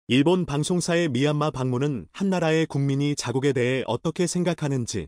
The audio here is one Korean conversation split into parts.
일본 방송사의 미얀마 방문은 한 나라의 국민이 자국에 대해 어떻게 생각하는지,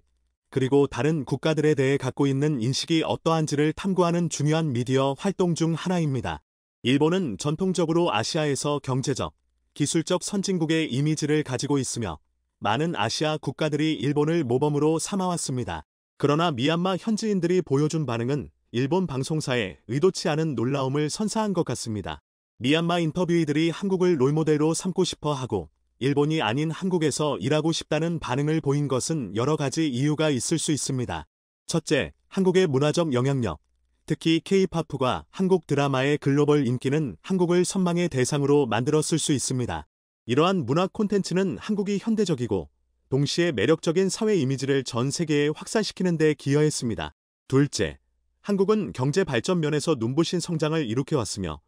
그리고 다른 국가들에 대해 갖고 있는 인식이 어떠한지를 탐구하는 중요한 미디어 활동 중 하나입니다. 일본은 전통적으로 아시아에서 경제적, 기술적 선진국의 이미지를 가지고 있으며 많은 아시아 국가들이 일본을 모범으로 삼아왔습니다. 그러나 미얀마 현지인들이 보여준 반응은 일본 방송사의 의도치 않은 놀라움을 선사한 것 같습니다. 미얀마 인터뷰이들이 한국을 롤모델로 삼고 싶어 하고 일본이 아닌 한국에서 일하고 싶다는 반응을 보인 것은 여러 가지 이유가 있을 수 있습니다. 첫째, 한국의 문화적 영향력, 특히 K-팝과 한국 드라마의 글로벌 인기는 한국을 선망의 대상으로 만들었을 수 있습니다. 이러한 문화 콘텐츠는 한국이 현대적이고 동시에 매력적인 사회 이미지를 전 세계에 확산시키는 데 기여했습니다. 둘째, 한국은 경제 발전 면에서 눈부신 성장을 일으켜왔으며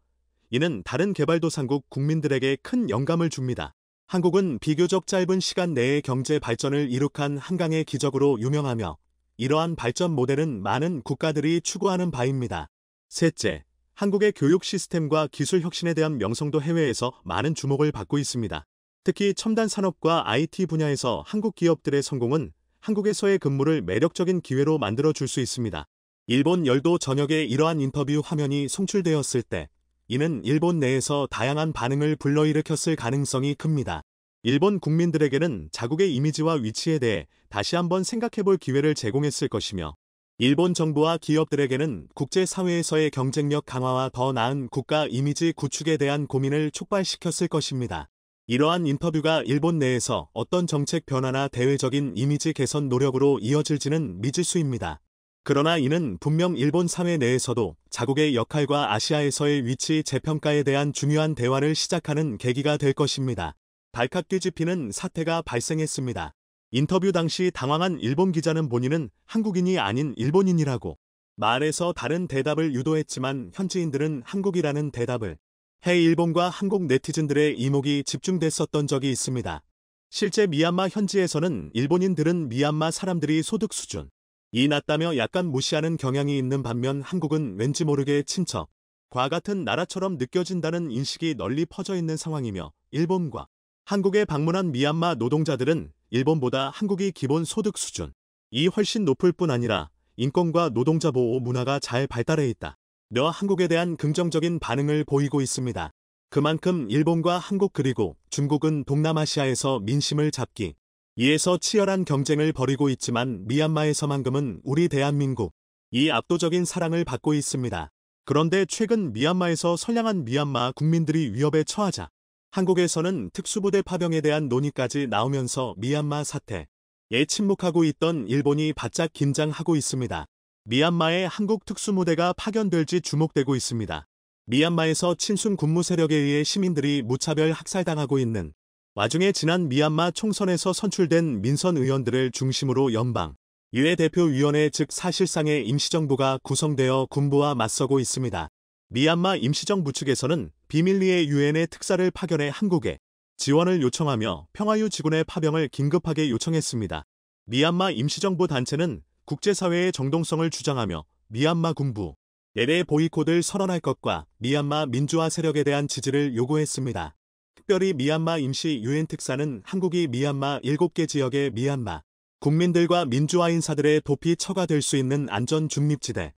이는 다른 개발도상국 국민들에게 큰 영감을 줍니다. 한국은 비교적 짧은 시간 내에 경제 발전을 이룩한 한강의 기적으로 유명하며 이러한 발전 모델은 많은 국가들이 추구하는 바입니다. 셋째, 한국의 교육 시스템과 기술 혁신에 대한 명성도 해외에서 많은 주목을 받고 있습니다. 특히 첨단 산업과 IT 분야에서 한국 기업들의 성공은 한국에서의 근무를 매력적인 기회로 만들어줄 수 있습니다. 일본 열도 전역에 이러한 인터뷰 화면이 송출되었을 때 이는 일본 내에서 다양한 반응을 불러일으켰을 가능성이 큽니다. 일본 국민들에게는 자국의 이미지와 위치에 대해 다시 한번 생각해볼 기회를 제공했을 것이며 일본 정부와 기업들에게는 국제사회에서의 경쟁력 강화와 더 나은 국가 이미지 구축에 대한 고민을 촉발시켰을 것입니다. 이러한 인터뷰가 일본 내에서 어떤 정책 변화나 대외적인 이미지 개선 노력으로 이어질지는 미지수입니다. 그러나 이는 분명 일본 사회 내에서도 자국의 역할과 아시아에서의 위치 재평가에 대한 중요한 대화를 시작하는 계기가 될 것입니다. 발칵 뒤집히는 사태가 발생했습니다. 인터뷰 당시 당황한 일본 기자는 본인은 한국인이 아닌 일본인이라고 말해서 다른 대답을 유도했지만 현지인들은 한국이라는 대답을 해 일본과 한국 네티즌들의 이목이 집중됐었던 적이 있습니다. 실제 미얀마 현지에서는 일본인들은 미얀마 사람들이 소득 수준 이 낮다며 약간 무시하는 경향이 있는 반면 한국은 왠지 모르게 친척과 같은 나라처럼 느껴진다는 인식이 널리 퍼져 있는 상황이며 일본과 한국에 방문한 미얀마 노동자들은 일본보다 한국이 기본 소득 수준이 훨씬 높을 뿐 아니라 인권과 노동자 보호 문화가 잘 발달해 있다. 며 한국에 대한 긍정적인 반응을 보이고 있습니다. 그만큼 일본과 한국 그리고 중국은 동남아시아에서 민심을 잡기 위해서 치열한 경쟁을 벌이고 있지만 미얀마에서만큼은 우리 대한민국 이 압도적인 사랑을 받고 있습니다. 그런데 최근 미얀마에서 선량한 미얀마 국민들이 위협에 처하자 한국에서는 특수부대 파병에 대한 논의까지 나오면서 미얀마 사태에 침묵하고 있던 일본이 바짝 긴장하고 있습니다. 미얀마에 한국 특수무대가 파견될지 주목되고 있습니다. 미얀마에서 친순 군무 세력에 의해 시민들이 무차별 학살당하고 있는 와중에 지난 미얀마 총선에서 선출된 민선 의원들을 중심으로 연방 의회 대표위원회 즉 사실상의 임시정부가 구성되어 군부와 맞서고 있습니다. 미얀마 임시정부 측에서는 비밀리에 유엔의 특사를 파견해 한국에 지원을 요청하며 평화유지군의 파병을 긴급하게 요청했습니다. 미얀마 임시정부 단체는 국제사회의 정동성을 주장하며 미얀마 군부에 대해 보이콧을 선언할 것과 미얀마 민주화 세력에 대한 지지를 요구했습니다. 특별히 미얀마 임시 유엔 특사는 한국이 미얀마 7개 지역의 미얀마 국민들과 민주화 인사들의 도피 처가될 수 있는 안전 중립지대를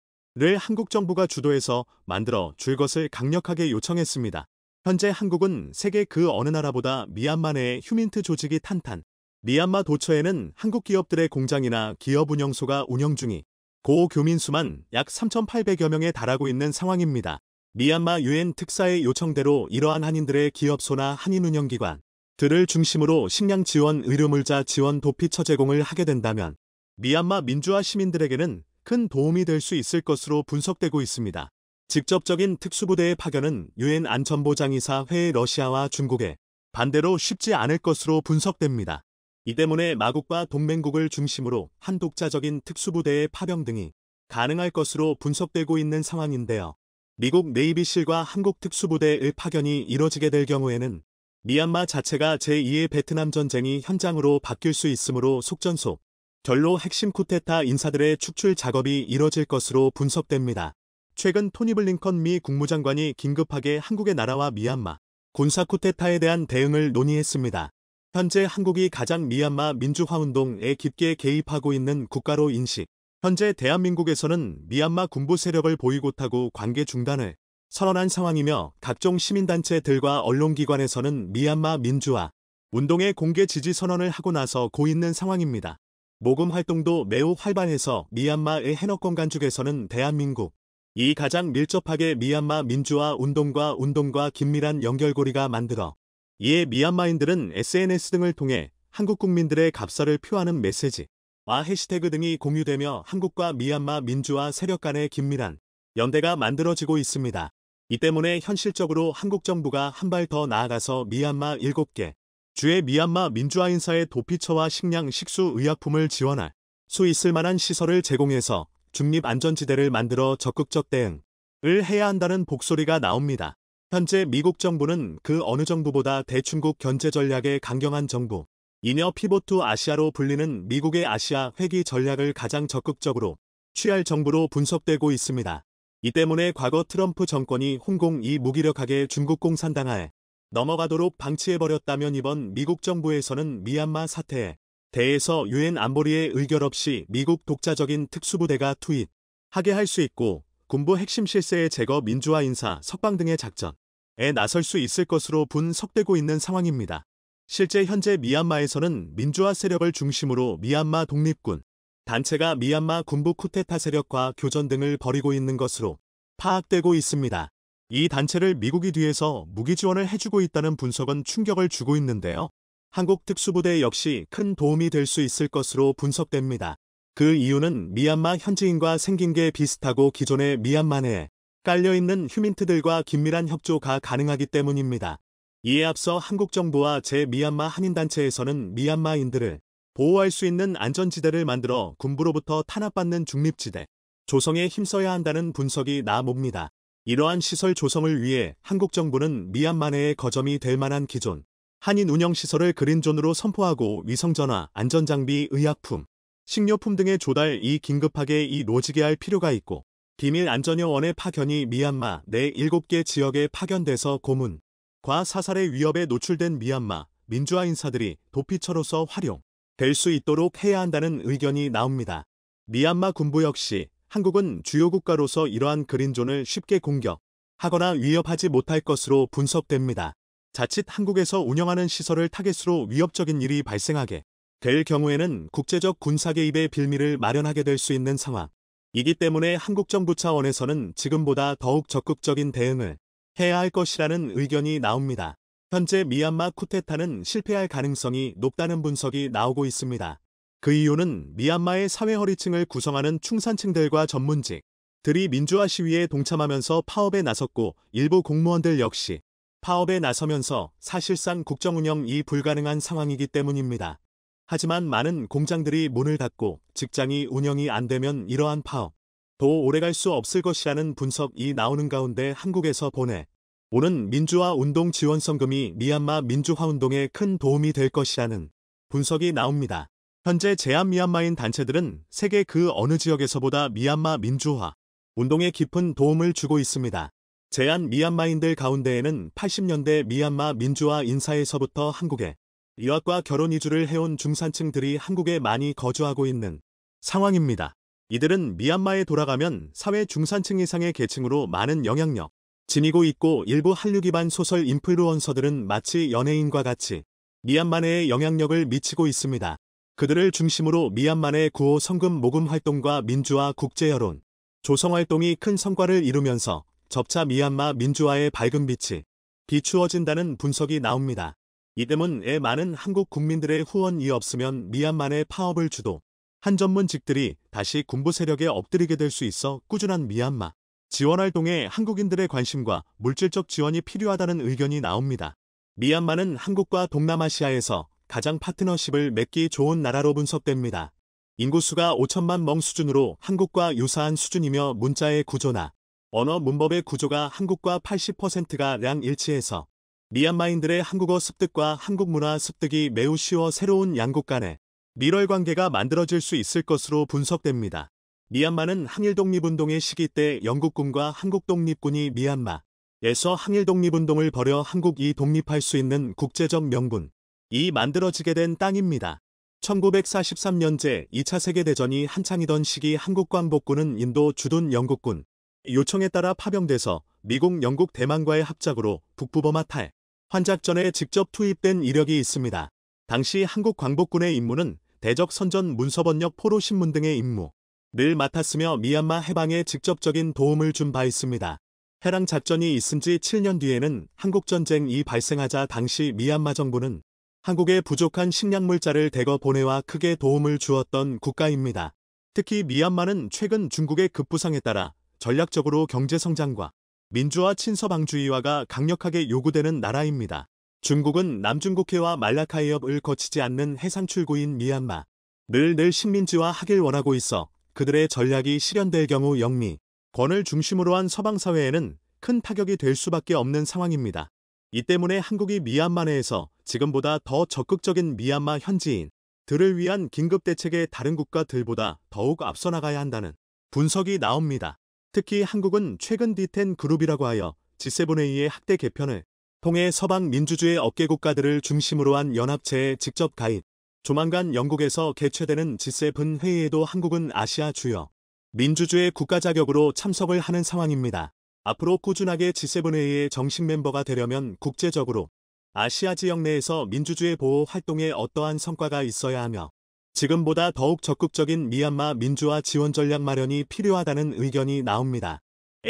한국 정부가 주도해서 만들어 줄 것을 강력하게 요청했습니다. 현재 한국은 세계 그 어느 나라보다 미얀마 내에 휴민트 조직이 탄탄. 미얀마 도처에는 한국 기업들의 공장이나 기업 운영소가 운영 중이 고교민 수만 약 3,800여 명에 달하고 있는 상황입니다. 미얀마 유엔 특사의 요청대로 이러한 한인들의 기업소나 한인운영기관들을 중심으로 식량 지원, 의료물자 지원, 도피처 제공을 하게 된다면 미얀마 민주화 시민들에게는 큰 도움이 될 수 있을 것으로 분석되고 있습니다. 직접적인 특수부대의 파견은 유엔 안전보장이사 회의 러시아와 중국에 반대로 쉽지 않을 것으로 분석됩니다. 이 때문에 마국과 동맹국을 중심으로 한독자적인 특수부대의 파병 등이 가능할 것으로 분석되고 있는 상황인데요. 미국 네이비실과 한국 특수부대의 파견이 이뤄지게 될 경우에는 미얀마 자체가 제2의 베트남 전쟁이 현장으로 바뀔 수 있으므로 속전속 결로 핵심 쿠데타 인사들의 축출 작업이 이뤄질 것으로 분석됩니다. 최근 토니 블링컨 미 국무장관이 긴급하게 한국의 나라와 미얀마 군사 쿠데타에 대한 대응을 논의했습니다. 현재 한국이 가장 미얀마 민주화운동에 깊게 개입하고 있는 국가로 인식. 현재 대한민국에서는 미얀마 군부 세력을 보이콧하고 관계 중단을 선언한 상황이며 각종 시민단체들과 언론기관에서는 미얀마 민주화 운동의 공개 지지 선언을 하고 나서 고 있는 상황입니다. 모금 활동도 매우 활발해서 미얀마의 해너권 간죽에서는 대한민국 이 가장 밀접하게 미얀마 민주화 운동과 긴밀한 연결고리가 만들어 이에 미얀마인들은 SNS 등을 통해 한국 국민들의 갑사를 표하는 메시지와 해시태그 등이 공유되며 한국과 미얀마 민주화 세력 간의 긴밀한 연대가 만들어지고 있습니다. 이 때문에 현실적으로 한국 정부가 한 발 더 나아가서 미얀마 7개 주의 미얀마 민주화 인사의 도피처와 식량, 식수, 의약품을 지원할 수 있을 만한 시설을 제공해서 중립안전지대를 만들어 적극적 대응을 해야 한다는 목소리가 나옵니다. 현재 미국 정부는 그 어느 정부보다 대중국 견제 전략의 강경한 정부, 이녀 피봇 투 아시아로 불리는 미국의 아시아 회귀 전략을 가장 적극적으로 취할 정부로 분석되고 있습니다. 이 때문에 과거 트럼프 정권이 홍콩이 무기력하게 중국 공산당하에 넘어가도록 방치해버렸다면 이번 미국 정부에서는 미얀마 사태에 대해서 유엔 안보리의 의결 없이 미국 독자적인 특수부대가 투입하게 할 수 있고 군부 핵심 실세의 제거 민주화 인사 석방 등의 작전에 나설 수 있을 것으로 분석되고 있는 상황입니다. 실제 현재 미얀마에서는 민주화 세력을 중심으로 미얀마 독립군 단체가 미얀마 군부 쿠데타 세력과 교전 등을 벌이고 있는 것으로 파악되고 있습니다. 이 단체를 미국이 뒤에서 무기 지원을 해주고 있다는 분석은 충격을 주고 있는데요. 한국 특수부대 역시 큰 도움이 될 수 있을 것으로 분석됩니다. 그 이유는 미얀마 현지인과 생긴 게 비슷하고 기존의 미얀마 내에 깔려있는 휴민트들과 긴밀한 협조가 가능하기 때문입니다. 이에 앞서 한국 정부와 제-미얀마 한인단체에서는 미얀마인들을 보호할 수 있는 안전지대를 만들어 군부로부터 탄압받는 중립지대 조성에 힘써야 한다는 분석이 나옵니다. 이러한 시설 조성을 위해 한국 정부는 미얀마 내에 거점이 될 만한 기존 한인 운영시설을 그린존으로 선포하고 위성전화, 안전장비, 의약품, 식료품 등의 조달이 긴급하게 이루어지게 할 필요가 있고 비밀안전요원의 파견이 미얀마 내 7개 지역에 파견돼서 고문과 사살의 위협에 노출된 미얀마 민주화 인사들이 도피처로서 활용될 수 있도록 해야 한다는 의견이 나옵니다. 미얀마 군부 역시 한국은 주요 국가로서 이러한 그린존을 쉽게 공격하거나 위협하지 못할 것으로 분석됩니다. 자칫 한국에서 운영하는 시설을 타겟으로 위협적인 일이 발생하게 될 경우에는 국제적 군사 개입의 빌미를 마련하게 될 수 있는 상황이기 때문에 한국 정부 차원에서는 지금보다 더욱 적극적인 대응을 해야 할 것이라는 의견이 나옵니다. 현재 미얀마 쿠데타는 실패할 가능성이 높다는 분석이 나오고 있습니다. 그 이유는 미얀마의 사회 허리층을 구성하는 충산층들과 전문직들이 민주화 시위에 동참하면서 파업에 나섰고 일부 공무원들 역시 파업에 나서면서 사실상 국정 운영이 불가능한 상황이기 때문입니다. 하지만 많은 공장들이 문을 닫고 직장이 운영이 안 되면 이러한 파업도 오래갈 수 없을 것이라는 분석이 나오는 가운데 한국에서 보내오는 민주화 운동 지원성금이 미얀마 민주화 운동에 큰 도움이 될 것이라는 분석이 나옵니다. 현재 제한미얀마인 단체들은 세계 그 어느 지역에서보다 미얀마 민주화 운동에 깊은 도움을 주고 있습니다. 제한미얀마인들 가운데에는 80년대 미얀마 민주화 인사에서부터 한국에 유학과 결혼 이주를 해온 중산층들이 한국에 많이 거주하고 있는 상황입니다. 이들은 미얀마에 돌아가면 사회 중산층 이상의 계층으로 많은 영향력 지니고 있고 일부 한류 기반 소설 인플루언서들은 마치 연예인과 같이 미얀마 내에 영향력을 미치고 있습니다. 그들을 중심으로 미얀마 내 구호 성금 모금 활동과 민주화 국제 여론 조성 활동이 큰 성과를 이루면서 접차 미얀마 민주화의 밝은 빛이 비추어진다는 분석이 나옵니다. 이 때문에 많은 한국 국민들의 후원이 없으면 미얀마 내 파업을 주도한 전문직들이 다시 군부 세력에 엎드리게 될 수 있어 꾸준한 미얀마 지원 활동에 한국인들의 관심과 물질적 지원이 필요하다는 의견이 나옵니다. 미얀마는 한국과 동남아시아에서 가장 파트너십을 맺기 좋은 나라로 분석됩니다. 인구수가 5천만 명 수준으로 한국과 유사한 수준이며 문자의 구조나 언어 문법의 구조가 한국과 80%가량 일치해서 미얀마인들의 한국어 습득과 한국 문화 습득이 매우 쉬워 새로운 양국 간의 밀월 관계가 만들어질 수 있을 것으로 분석됩니다. 미얀마는 항일 독립운동의 시기 때 영국군과 한국 독립군이 미얀마 에서 항일 독립운동을 벌여 한국이 독립할 수 있는 국제적 명분이 만들어지게 된 땅입니다. 1943년제 2차 세계대전이 한창이던 시기 한국 광복군은 인도 주둔 영국군 요청에 따라 파병돼서 미국 영국 대만과의 합작으로 북부버마 탈 환작전에 직접 투입된 이력이 있습니다. 당시 한국 광복군의 임무는 대적 선전 문서 번역 포로 신문 등의 임무를 맡았으며 미얀마 해방에 직접적인 도움을 준 바 있습니다. 해랑 작전이 있은 지 7년 뒤에는 한국전쟁이 발생하자 당시 미얀마 정부는 한국에 부족한 식량물자를 대거 보내와 크게 도움을 주었던 국가입니다. 특히 미얀마는 최근 중국의 급부상에 따라 전략적으로 경제성장과 민주화 친서방주의화가 강력하게 요구되는 나라입니다. 중국은 남중국해와 말라카 해협을 거치지 않는 해상 출구인 미얀마 늘 식민지화하길 원하고 있어 그들의 전략이 실현될 경우 영미권을 중심으로 한 서방사회에는 큰 타격이 될 수밖에 없는 상황입니다. 이 때문에 한국이 미얀마 내에서 지금보다 더 적극적인 미얀마 현지인들을 위한 긴급대책에 다른 국가들보다 더욱 앞서 나가야 한다는 분석이 나옵니다. 특히 한국은 최근 D10 그룹이라고 하여 G7A의 학대 개편을 통해 서방 민주주의 업계 국가들을 중심으로 한 연합체에 직접 가입, 조만간 영국에서 개최되는 G7 회의에도 한국은 아시아 주요 민주주의 국가 자격으로 참석을 하는 상황입니다. 앞으로 꾸준하게 G7회의의 정식 멤버가 되려면 국제적으로 아시아 지역 내에서 민주주의 보호 활동에 어떠한 성과가 있어야 하며 지금보다 더욱 적극적인 미얀마 민주화 지원 전략 마련이 필요하다는 의견이 나옵니다.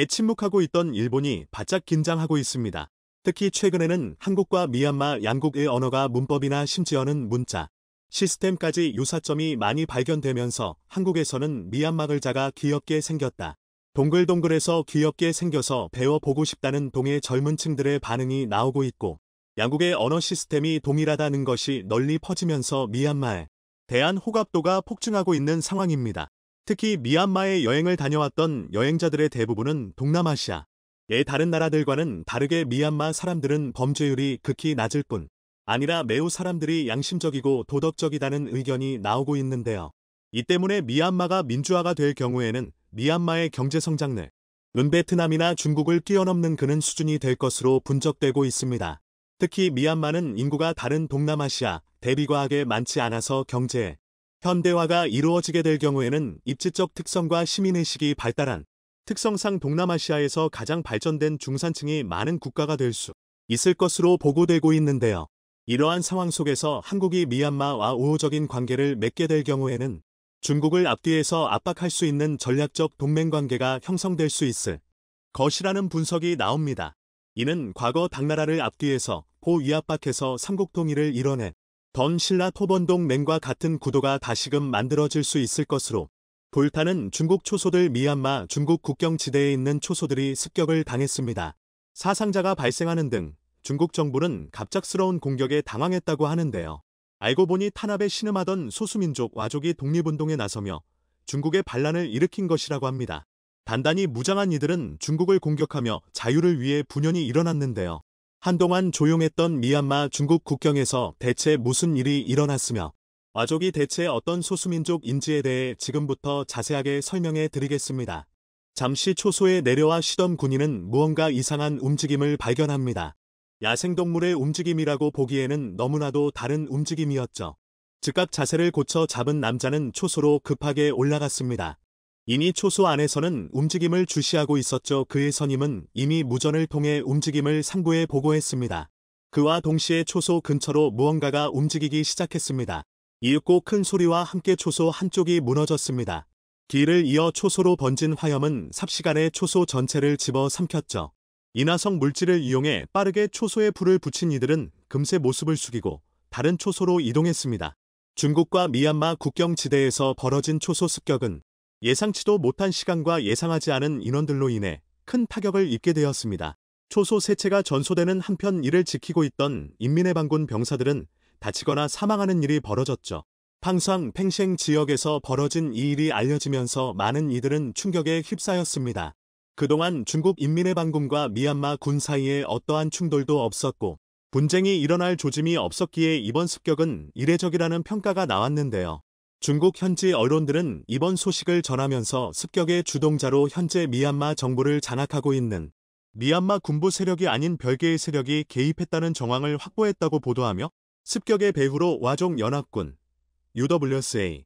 침묵하고 있던 일본이 바짝 긴장하고 있습니다. 특히 최근에는 한국과 미얀마 양국의 언어가 문법이나 심지어는 문자, 시스템까지 유사점이 많이 발견되면서 한국에서는 미얀마 글자가 귀엽게 생겼다. 동글동글해서 귀엽게 생겨서 배워보고 싶다는 동해 젊은 층들의 반응이 나오고 있고 양국의 언어 시스템이 동일하다는 것이 널리 퍼지면서 미얀마에 대한 호감도가 폭증하고 있는 상황입니다. 특히 미얀마에 여행을 다녀왔던 여행자들의 대부분은 동남아시아의 다른 나라들과는 다르게 미얀마 사람들은 범죄율이 극히 낮을 뿐 아니라 매우 사람들이 양심적이고 도덕적이다는 의견이 나오고 있는데요. 이 때문에 미얀마가 민주화가 될 경우에는 미얀마의 경제성장률은 베트남이나 중국을 뛰어넘는 그런 수준이 될 것으로 분석되고 있습니다. 특히 미얀마는 인구가 다른 동남아시아 대비과하게 많지 않아서 경제 현대화가 이루어지게 될 경우에는 입지적 특성과 시민의식이 발달한 특성상 동남아시아에서 가장 발전된 중산층이 많은 국가가 될 수 있을 것으로 보고되고 있는데요. 이러한 상황 속에서 한국이 미얀마와 우호적인 관계를 맺게 될 경우에는 중국을 앞뒤에서 압박할 수 있는 전략적 동맹관계가 형성될 수 있을 것이라는 분석이 나옵니다. 이는 과거 당나라를 앞뒤에서 포위압박해서 삼국통일을 이뤄냈던 신라 토번동맹과 같은 구도가 다시금 만들어질 수 있을 것으로 불타는 중국 초소들 미얀마 중국 국경지대에 있는 초소들이 습격을 당했습니다. 사상자가 발생하는 등 중국 정부는 갑작스러운 공격에 당황했다고 하는데요. 알고 보니 탄압에 신음하던 소수민족 와족이 독립운동에 나서며 중국의 반란을 일으킨 것이라고 합니다. 단단히 무장한 이들은 중국을 공격하며 자유를 위해 분연히 일어났는데요. 한동안 조용했던 미얀마 중국 국경에서 대체 무슨 일이 일어났으며 와족이 대체 어떤 소수민족인지에 대해 지금부터 자세하게 설명해 드리겠습니다. 잠시 초소에 내려와 쉬던 군인은 무언가 이상한 움직임을 발견합니다. 야생동물의 움직임이라고 보기에는 너무나도 다른 움직임이었죠. 즉각 자세를 고쳐 잡은 남자는 초소로 급하게 올라갔습니다. 이미 초소 안에서는 움직임을 주시하고 있었죠. 그의 선임은 이미 무전을 통해 움직임을 상부에 보고했습니다. 그와 동시에 초소 근처로 무언가가 움직이기 시작했습니다. 이윽고 큰 소리와 함께 초소 한쪽이 무너졌습니다. 길을 이어 초소로 번진 화염은 삽시간에 초소 전체를 집어 삼켰죠. 인화성 물질을 이용해 빠르게 초소에 불을 붙인 이들은 금세 모습을 숙이고 다른 초소로 이동했습니다. 중국과 미얀마 국경지대에서 벌어진 초소 습격은 예상치도 못한 시간과 예상하지 않은 인원들로 인해 큰 타격을 입게 되었습니다. 초소 세체가 전소되는 한편 이를 지키고 있던 인민해방군 병사들은 다치거나 사망하는 일이 벌어졌죠. 팡상 팽셴 지역에서 벌어진 이 일이 알려지면서 많은 이들은 충격에 휩싸였습니다. 그동안 중국 인민해방군과 미얀마 군 사이에 어떠한 충돌도 없었고 분쟁이 일어날 조짐이 없었기에 이번 습격은 이례적이라는 평가가 나왔는데요. 중국 현지 언론들은 이번 소식을 전하면서 습격의 주동자로 현재 미얀마 정부를 장악하고 있는 미얀마 군부 세력이 아닌 별개의 세력이 개입했다는 정황을 확보했다고 보도하며 습격의 배후로 와족 연합군 UWSA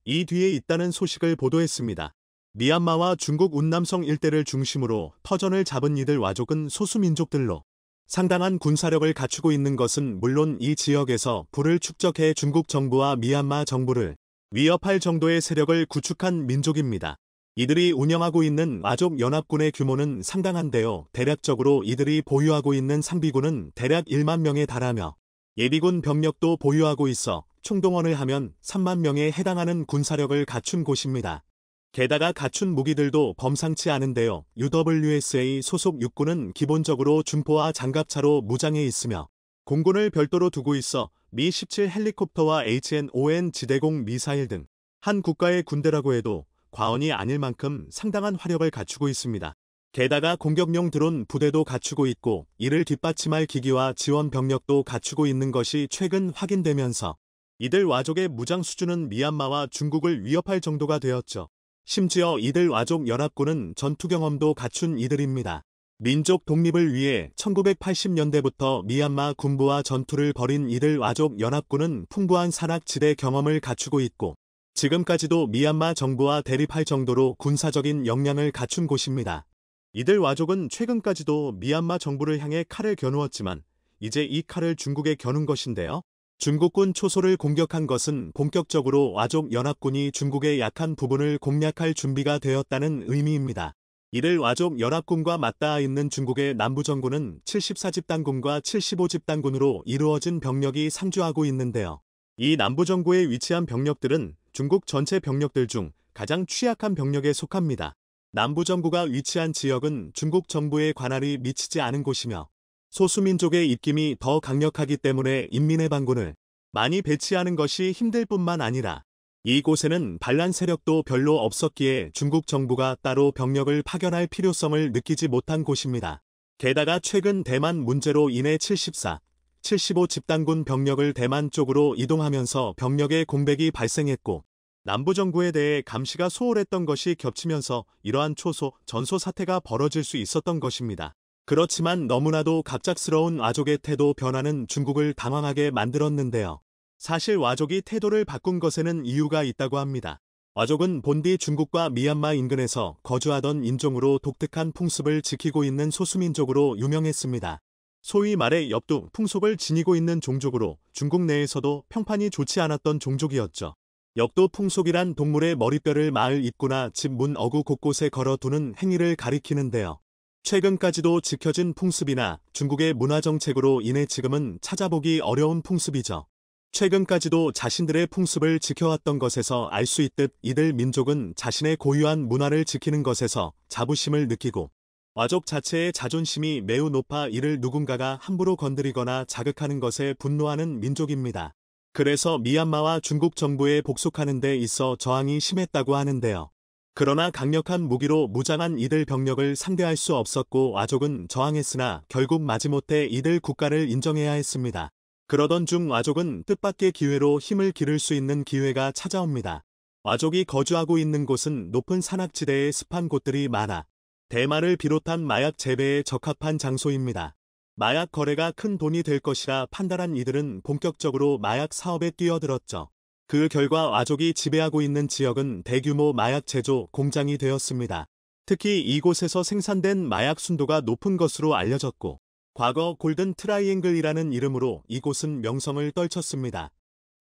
이 뒤에 있다는 소식을 보도했습니다. 미얀마와 중국 운남성 일대를 중심으로 터전을 잡은 이들 와족은 소수민족들로 상당한 군사력을 갖추고 있는 것은 물론 이 지역에서 부를 축적해 중국 정부와 미얀마 정부를 위협할 정도의 세력을 구축한 민족입니다. 이들이 운영하고 있는 와족 연합군의 규모는 상당한데요. 대략적으로 이들이 보유하고 있는 상비군은 대략 1만 명에 달하며 예비군 병력도 보유하고 있어 총동원을 하면 3만 명에 해당하는 군사력을 갖춘 곳입니다. 게다가 갖춘 무기들도 범상치 않은데요. UWSA 소속 육군은 기본적으로 준포와 장갑차로 무장해 있으며 공군을 별도로 두고 있어 미-17 헬리콥터와 HN-5N 지대공 미사일 등 한 국가의 군대라고 해도 과언이 아닐 만큼 상당한 화력을 갖추고 있습니다. 게다가 공격용 드론 부대도 갖추고 있고 이를 뒷받침할 기기와 지원 병력도 갖추고 있는 것이 최근 확인되면서 이들 와족의 무장 수준은 미얀마와 중국을 위협할 정도가 되었죠. 심지어 이들 와족 연합군은 전투 경험도 갖춘 이들입니다. 민족 독립을 위해 1980년대부터 미얀마 군부와 전투를 벌인 이들 와족 연합군은 풍부한 산악지대 경험을 갖추고 있고 지금까지도 미얀마 정부와 대립할 정도로 군사적인 역량을 갖춘 곳입니다. 이들 와족은 최근까지도 미얀마 정부를 향해 칼을 겨누었지만 이제 이 칼을 중국에 겨눈 것인데요. 중국군 초소를 공격한 것은 본격적으로 와족 연합군이 중국의 약한 부분을 공략할 준비가 되었다는 의미입니다. 이들 와족 연합군과 맞닿아 있는 중국의 남부정군은 74집단군과 75집단군으로 이루어진 병력이 상주하고 있는데요. 이 남부정부에 위치한 병력들은 중국 전체 병력들 중 가장 취약한 병력에 속합니다. 남부정부가 위치한 지역은 중국 정부의 관할이 미치지 않은 곳이며 소수민족의 입김이 더 강력하기 때문에 인민의 반군을 많이 배치하는 것이 힘들 뿐만 아니라 이곳에는 반란 세력도 별로 없었기에 중국 정부가 따로 병력을 파견할 필요성을 느끼지 못한 곳입니다. 게다가 최근 대만 문제로 인해 74, 75 집단군 병력을 대만 쪽으로 이동하면서 병력의 공백이 발생했고 남부정부에 대해 감시가 소홀했던 것이 겹치면서 이러한 초소, 전소 사태가 벌어질 수 있었던 것입니다. 그렇지만 너무나도 갑작스러운 와족의 태도 변화는 중국을 당황하게 만들었는데요. 사실 와족이 태도를 바꾼 것에는 이유가 있다고 합니다. 와족은 본디 중국과 미얀마 인근에서 거주하던 인종으로 독특한 풍습을 지키고 있는 소수민족으로 유명했습니다. 소위 말해 엽두 풍속을 지니고 있는 종족으로 중국 내에서도 평판이 좋지 않았던 종족이었죠. 엽도 풍속이란 동물의 머리뼈를 마을 입구나 집 문 어구 곳곳에 걸어두는 행위를 가리키는데요. 최근까지도 지켜진 풍습이나 중국의 문화정책으로 인해 지금은 찾아보기 어려운 풍습이죠. 최근까지도 자신들의 풍습을 지켜왔던 것에서 알 수 있듯 이들 민족은 자신의 고유한 문화를 지키는 것에서 자부심을 느끼고 와족 자체의 자존심이 매우 높아 이를 누군가가 함부로 건드리거나 자극하는 것에 분노하는 민족입니다. 그래서 미얀마와 중국 정부에 복속하는 데 있어 저항이 심했다고 하는데요. 그러나 강력한 무기로 무장한 이들 병력을 상대할 수 없었고 와족은 저항했으나 결국 마지못해 이들 국가를 인정해야 했습니다. 그러던 중 와족은 뜻밖의 기회로 힘을 기를 수 있는 기회가 찾아옵니다. 와족이 거주하고 있는 곳은 높은 산악지대에 습한 곳들이 많아 대마를 비롯한 마약 재배에 적합한 장소입니다. 마약 거래가 큰 돈이 될 것이라 판단한 이들은 본격적으로 마약 사업에 뛰어들었죠. 그 결과 와족이 지배하고 있는 지역은 대규모 마약 제조 공장이 되었습니다. 특히 이곳에서 생산된 마약 순도가 높은 것으로 알려졌고 과거 골든 트라이앵글이라는 이름으로 이곳은 명성을 떨쳤습니다.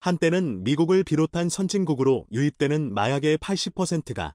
한때는 미국을 비롯한 선진국으로 유입되는 마약의 80%가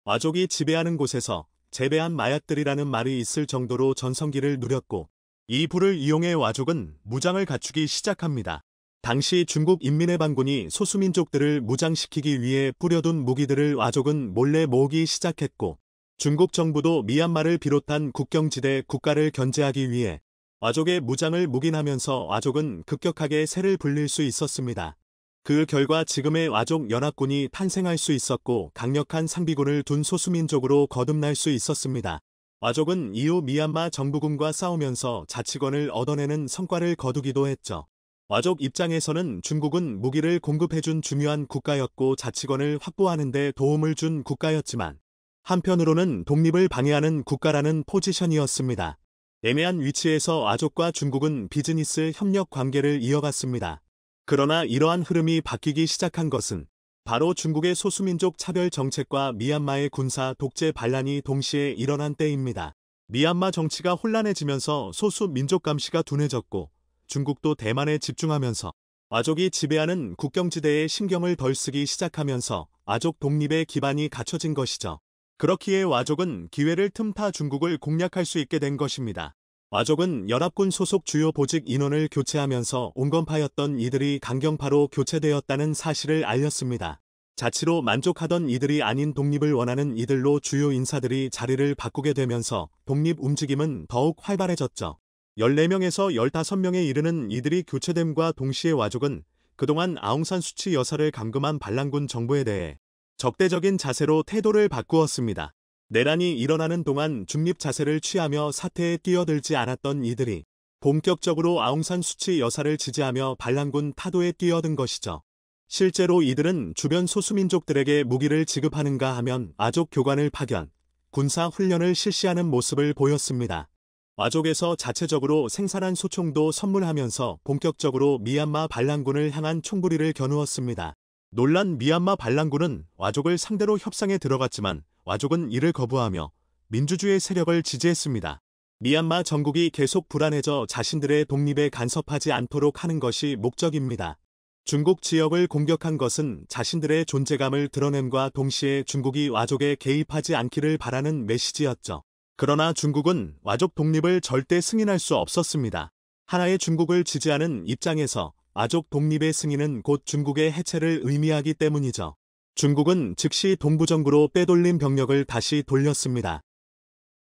와족이 지배하는 곳에서 재배한 마약들이라는 말이 있을 정도로 전성기를 누렸고 이 부를 이용해 와족은 무장을 갖추기 시작합니다. 당시 중국 인민의 반군이 소수민족들을 무장시키기 위해 뿌려둔 무기들을 와족은 몰래 모으기 시작했고 중국 정부도 미얀마를 비롯한 국경지대 국가를 견제하기 위해 와족의 무장을 묵인하면서 와족은 급격하게 세를 불릴 수 있었습니다. 그 결과 지금의 와족 연합군이 탄생할 수 있었고 강력한 상비군을 둔 소수민족으로 거듭날 수 있었습니다. 와족은 이후 미얀마 정부군과 싸우면서 자치권을 얻어내는 성과를 거두기도 했죠. 와족 입장에서는 중국은 무기를 공급해준 중요한 국가였고 자치권을 확보하는 데 도움을 준 국가였지만 한편으로는 독립을 방해하는 국가라는 포지션이었습니다. 애매한 위치에서 아족과 중국은 비즈니스 협력 관계를 이어갔습니다. 그러나 이러한 흐름이 바뀌기 시작한 것은 바로 중국의 소수민족 차별 정책과 미얀마의 군사 독재 반란이 동시에 일어난 때입니다. 미얀마 정치가 혼란해지면서 소수민족 감시가 둔해졌고 중국도 대만에 집중하면서 아족이 지배하는 국경지대에 신경을 덜 쓰기 시작하면서 아족 독립의 기반이 갖춰진 것이죠. 그렇기에 와족은 기회를 틈타 중국을 공략할 수 있게 된 것입니다. 와족은 연합군 소속 주요 보직 인원을 교체하면서 온건파였던 이들이 강경파로 교체되었다는 사실을 알렸습니다. 자치로 만족하던 이들이 아닌 독립을 원하는 이들로 주요 인사들이 자리를 바꾸게 되면서 독립 움직임은 더욱 활발해졌죠. 14명에서 15명에 이르는 이들이 교체됨과 동시에 와족은 그동안 아웅산 수치 여사를 감금한 반란군 정부에 대해 적대적인 자세로 태도를 바꾸었습니다. 내란이 일어나는 동안 중립 자세를 취하며 사태에 뛰어들지 않았던 이들이 본격적으로 아웅산 수치 여사를 지지하며 반란군 타도에 뛰어든 것이죠. 실제로 이들은 주변 소수민족들에게 무기를 지급하는가 하면 아족 교관을 파견, 군사 훈련을 실시하는 모습을 보였습니다. 와족에서 자체적으로 생산한 소총도 선물하면서 본격적으로 미얀마 반란군을 향한 총부리를 겨누었습니다. 놀란 미얀마 반란군은 와족을 상대로 협상에 들어갔지만 와족은 이를 거부하며 민주주의 세력을 지지했습니다. 미얀마 정국이 계속 불안해져 자신들의 독립에 간섭하지 않도록 하는 것이 목적입니다. 중국 지역을 공격한 것은 자신들의 존재감을 드러냄과 동시에 중국이 와족에 개입하지 않기를 바라는 메시지였죠. 그러나 중국은 와족 독립을 절대 승인할 수 없었습니다. 하나의 중국을 지지하는 입장에서 아족 독립의 승인은 곧 중국의 해체를 의미하기 때문이죠. 중국은 즉시 동부정부로 빼돌린 병력을 다시 돌렸습니다.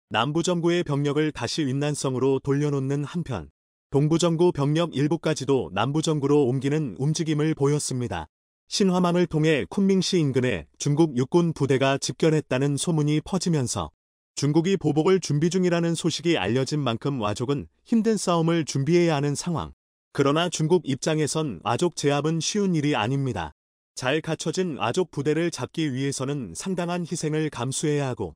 남부정부의 병력을 다시 윈난성으로 돌려놓는 한편 동부정부 병력 일부까지도 남부정부로 옮기는 움직임을 보였습니다. 신화망을 통해 쿤밍시 인근에 중국 육군 부대가 집결했다는 소문이 퍼지면서 중국이 보복을 준비 중이라는 소식이 알려진 만큼 와족은 힘든 싸움을 준비해야 하는 상황. 그러나 중국 입장에선 아족 제압은 쉬운 일이 아닙니다. 잘 갖춰진 아족 부대를 잡기 위해서는 상당한 희생을 감수해야 하고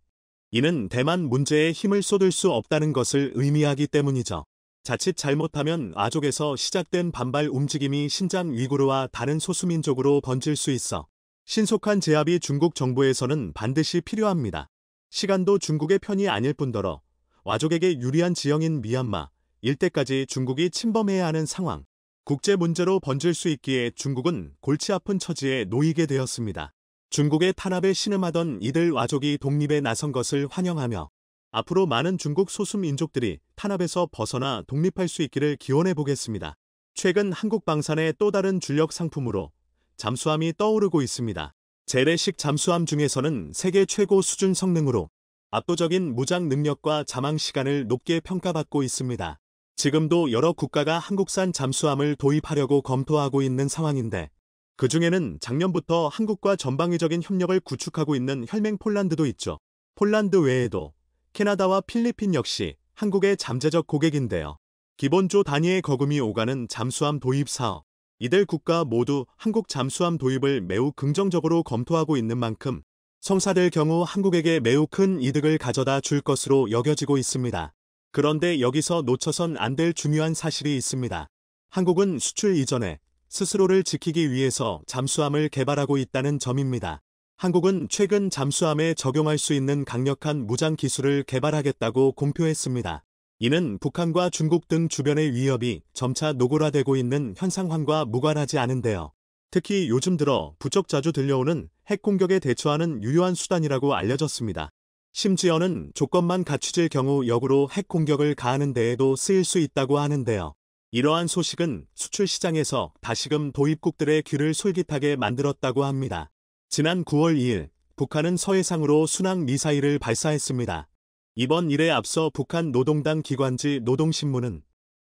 이는 대만 문제에 힘을 쏟을 수 없다는 것을 의미하기 때문이죠. 자칫 잘못하면 아족에서 시작된 반발 움직임이 신장 위구르와 다른 소수민족으로 번질 수 있어 신속한 제압이 중국 정부에서는 반드시 필요합니다. 시간도 중국의 편이 아닐 뿐더러 와족에게 유리한 지형인 미얀마 일대까지 중국이 침범해야 하는 상황, 국제 문제로 번질 수 있기에 중국은 골치 아픈 처지에 놓이게 되었습니다. 중국의 탄압에 신음하던 이들 와족이 독립에 나선 것을 환영하며 앞으로 많은 중국 소수민족들이 탄압에서 벗어나 독립할 수 있기를 기원해 보겠습니다. 최근 한국 방산의 또 다른 주력 상품으로 잠수함이 떠오르고 있습니다. 재래식 잠수함 중에서는 세계 최고 수준 성능으로 압도적인 무장 능력과 잠항 시간을 높게 평가받고 있습니다. 지금도 여러 국가가 한국산 잠수함을 도입하려고 검토하고 있는 상황인데 그 중에는 작년부터 한국과 전방위적인 협력을 구축하고 있는 혈맹 폴란드도 있죠. 폴란드 외에도 캐나다와 필리핀 역시 한국의 잠재적 고객인데요. 기본조 단위의 거금이 오가는 잠수함 도입 사업. 이들 국가 모두 한국 잠수함 도입을 매우 긍정적으로 검토하고 있는 만큼 성사될 경우 한국에게 매우 큰 이득을 가져다 줄 것으로 여겨지고 있습니다. 그런데 여기서 놓쳐선 안 될 중요한 사실이 있습니다. 한국은 수출 이전에 스스로를 지키기 위해서 잠수함을 개발하고 있다는 점입니다. 한국은 최근 잠수함에 적용할 수 있는 강력한 무장 기술을 개발하겠다고 공표했습니다. 이는 북한과 중국 등 주변의 위협이 점차 노골화되고 있는 현상황과 무관하지 않은데요. 특히 요즘 들어 부쩍 자주 들려오는 핵 공격에 대처하는 유효한 수단이라고 알려졌습니다. 심지어는 조건만 갖추질 경우 역으로 핵 공격을 가하는 데에도 쓰일 수 있다고 하는데요. 이러한 소식은 수출 시장에서 다시금 도입국들의 귀를 솔깃하게 만들었다고 합니다. 지난 9월 2일 북한은 서해상으로 순항 미사일을 발사했습니다. 이번 일에 앞서 북한 노동당 기관지 노동신문은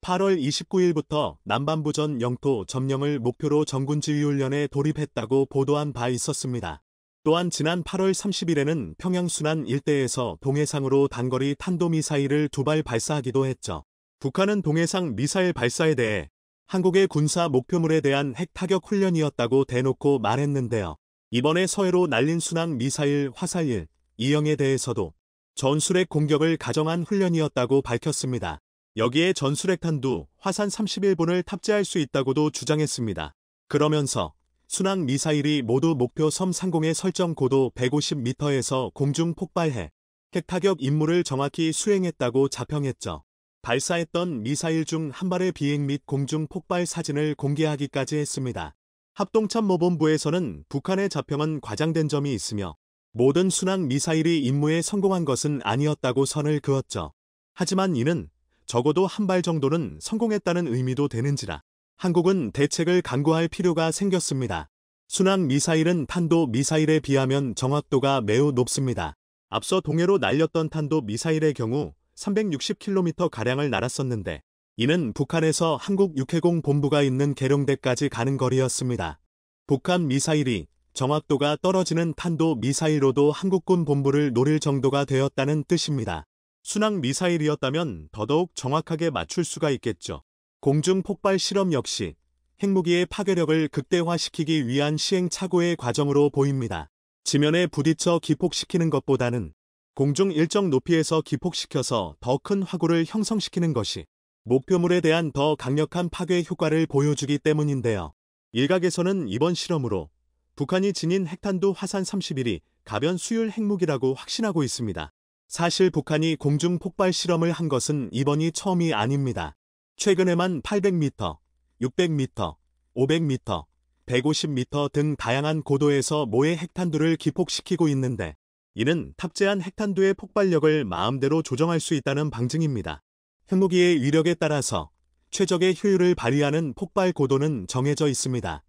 8월 29일부터 남반부 전 영토 점령을 목표로 전군지휘훈련에 돌입했다고 보도한 바 있었습니다. 또한 지난 8월 30일에는 평양 순안 일대에서 동해상으로 단거리 탄도미사일을 2발 발사하기도 했죠. 북한은 동해상 미사일 발사에 대해 한국의 군사 목표물에 대한 핵 타격 훈련이었다고 대놓고 말했는데요. 이번에 서해로 날린 순항 미사일 화살 1, 2형에 대해서도 전술핵 공격을 가정한 훈련이었다고 밝혔습니다. 여기에 전술핵탄두 화산 31본을 탑재할 수 있다고도 주장했습니다. 그러면서 순항 미사일이 모두 목표 섬 상공의 설정 고도 150m에서 공중 폭발해 핵타격 임무를 정확히 수행했다고 자평했죠. 발사했던 미사일 중 한 발의 비행 및 공중 폭발 사진을 공개하기까지 했습니다. 합동참모본부에서는 북한의 자평은 과장된 점이 있으며 모든 순항 미사일이 임무에 성공한 것은 아니었다고 선을 그었죠. 하지만 이는 적어도 한 발 정도는 성공했다는 의미도 되는지라 한국은 대책을 강구할 필요가 생겼습니다. 순항 미사일은 탄도 미사일에 비하면 정확도가 매우 높습니다. 앞서 동해로 날렸던 탄도 미사일의 경우 360km가량을 날았었는데 이는 북한에서 한국 육해공 본부가 있는 계룡대까지 가는 거리였습니다. 북한 미사일이 정확도가 떨어지는 탄도 미사일로도 한국군 본부를 노릴 정도가 되었다는 뜻입니다. 순항 미사일이었다면 더더욱 정확하게 맞출 수가 있겠죠. 공중 폭발 실험 역시 핵무기의 파괴력을 극대화시키기 위한 시행착오의 과정으로 보입니다. 지면에 부딪혀 기폭시키는 것보다는 공중 일정 높이에서 기폭시켜서 더 큰 화구를 형성시키는 것이 목표물에 대한 더 강력한 파괴 효과를 보여주기 때문인데요. 일각에서는 이번 실험으로 북한이 지닌 핵탄두 화산 31이 가변 수율 핵무기라고 확신하고 있습니다. 사실 북한이 공중 폭발 실험을 한 것은 이번이 처음이 아닙니다. 최근에만 800m, 600m, 500m, 150m 등 다양한 고도에서 모의 핵탄두를 기폭시키고 있는데 이는 탑재한 핵탄두의 폭발력을 마음대로 조정할 수 있다는 방증입니다. 핵무기의 위력에 따라서 최적의 효율을 발휘하는 폭발 고도는 정해져 있습니다.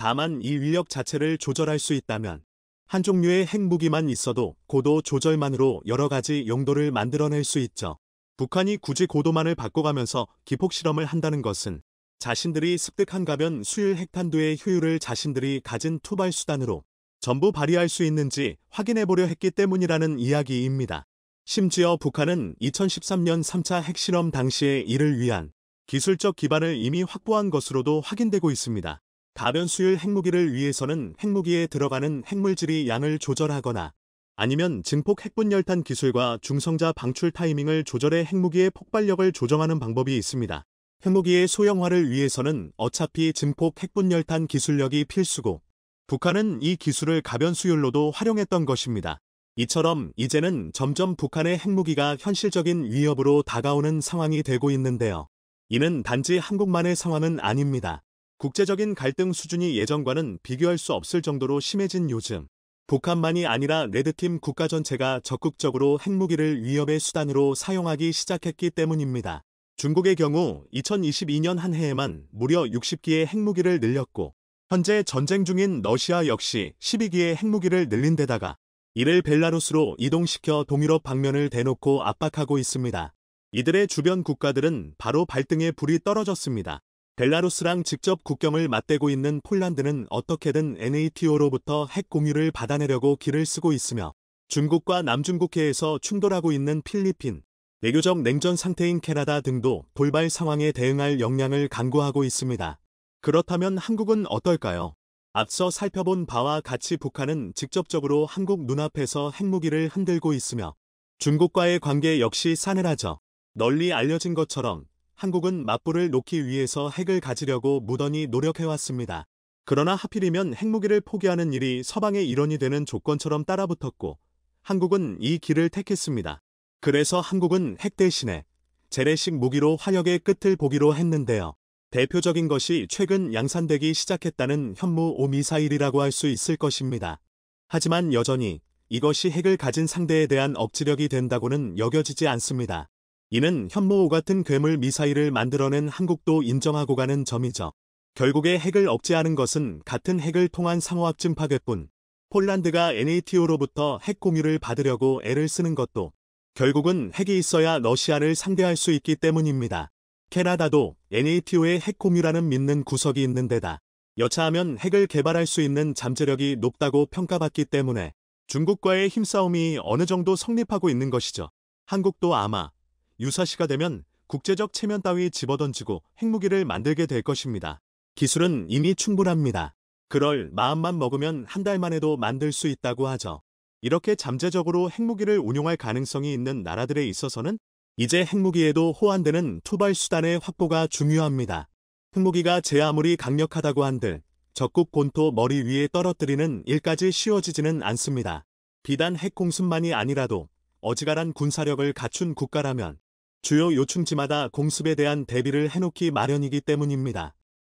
다만 이 위력 자체를 조절할 수 있다면 한 종류의 핵무기만 있어도 고도 조절만으로 여러 가지 용도를 만들어낼 수 있죠. 북한이 굳이 고도만을 바꿔가면서 기폭 실험을 한다는 것은 자신들이 습득한 가변 수율 핵탄두의 효율을 자신들이 가진 투발 수단으로 전부 발휘할 수 있는지 확인해보려 했기 때문이라는 이야기입니다. 심지어 북한은 2013년 3차 핵실험 당시에 이를 위한 기술적 기반을 이미 확보한 것으로도 확인되고 있습니다. 가변 수율 핵무기를 위해서는 핵무기에 들어가는 핵물질이 양을 조절하거나 아니면 증폭 핵분열탄 기술과 중성자 방출 타이밍을 조절해 핵무기의 폭발력을 조정하는 방법이 있습니다. 핵무기의 소형화를 위해서는 어차피 증폭 핵분열탄 기술력이 필수고 북한은 이 기술을 가변 수율로도 활용했던 것입니다. 이처럼 이제는 점점 북한의 핵무기가 현실적인 위협으로 다가오는 상황이 되고 있는데요. 이는 단지 한국만의 상황은 아닙니다. 국제적인 갈등 수준이 예전과는 비교할 수 없을 정도로 심해진 요즘, 북한만이 아니라 레드팀 국가 전체가 적극적으로 핵무기를 위협의 수단으로 사용하기 시작했기 때문입니다. 중국의 경우 2022년 한 해에만 무려 60기의 핵무기를 늘렸고 현재 전쟁 중인 러시아 역시 12기의 핵무기를 늘린 데다가 이를 벨라루스로 이동시켜 동유럽 방면을 대놓고 압박하고 있습니다. 이들의 주변 국가들은 바로 발등에 불이 떨어졌습니다. 벨라루스랑 직접 국경을 맞대고 있는 폴란드는 어떻게든 NATO로부터 핵 공유를 받아내려고 길을 쓰고 있으며 중국과 남중국해에서 충돌하고 있는 필리핀, 외교적 냉전 상태인 캐나다 등도 돌발 상황에 대응할 역량을 강구하고 있습니다. 그렇다면 한국은 어떨까요? 앞서 살펴본 바와 같이 북한은 직접적으로 한국 눈앞에서 핵무기를 흔들고 있으며 중국과의 관계 역시 싸늘하죠. 널리 알려진 것처럼 한국은 맞불을 놓기 위해서 핵을 가지려고 무던히 노력해왔습니다. 그러나 하필이면 핵무기를 포기하는 일이 서방의 일원이 되는 조건처럼 따라붙었고 한국은 이 길을 택했습니다. 그래서 한국은 핵 대신에 재래식 무기로 화력의 끝을 보기로 했는데요. 대표적인 것이 최근 양산되기 시작했다는 현무5 미사일이라고 할 수 있을 것입니다. 하지만 여전히 이것이 핵을 가진 상대에 대한 억지력이 된다고는 여겨지지 않습니다. 이는 현무5 같은 괴물 미사일을 만들어낸 한국도 인정하고 가는 점이죠. 결국에 핵을 억제하는 것은 같은 핵을 통한 상호합증 파괴뿐 폴란드가 NATO로부터 핵 공유를 받으려고 애를 쓰는 것도 결국은 핵이 있어야 러시아를 상대할 수 있기 때문입니다. 캐나다도 NATO의 핵 공유라는 믿는 구석이 있는 데다 여차하면 핵을 개발할 수 있는 잠재력이 높다고 평가받기 때문에 중국과의 힘싸움이 어느 정도 성립하고 있는 것이죠. 한국도 아마 유사시가 되면 국제적 체면 따위 집어던지고 핵무기를 만들게 될 것입니다. 기술은 이미 충분합니다. 그럴 마음만 먹으면 한 달만 해도 만들 수 있다고 하죠. 이렇게 잠재적으로 핵무기를 운용할 가능성이 있는 나라들에 있어서는 이제 핵무기에도 호환되는 투발 수단의 확보가 중요합니다. 핵무기가 제 아무리 강력하다고 한들 적국 본토 머리 위에 떨어뜨리는 일까지 쉬워지지는 않습니다. 비단 핵 공습만이 아니라도 어지간한 군사력을 갖춘 국가라면 주요 요충지마다 공습에 대한 대비를 해놓기 마련이기 때문입니다.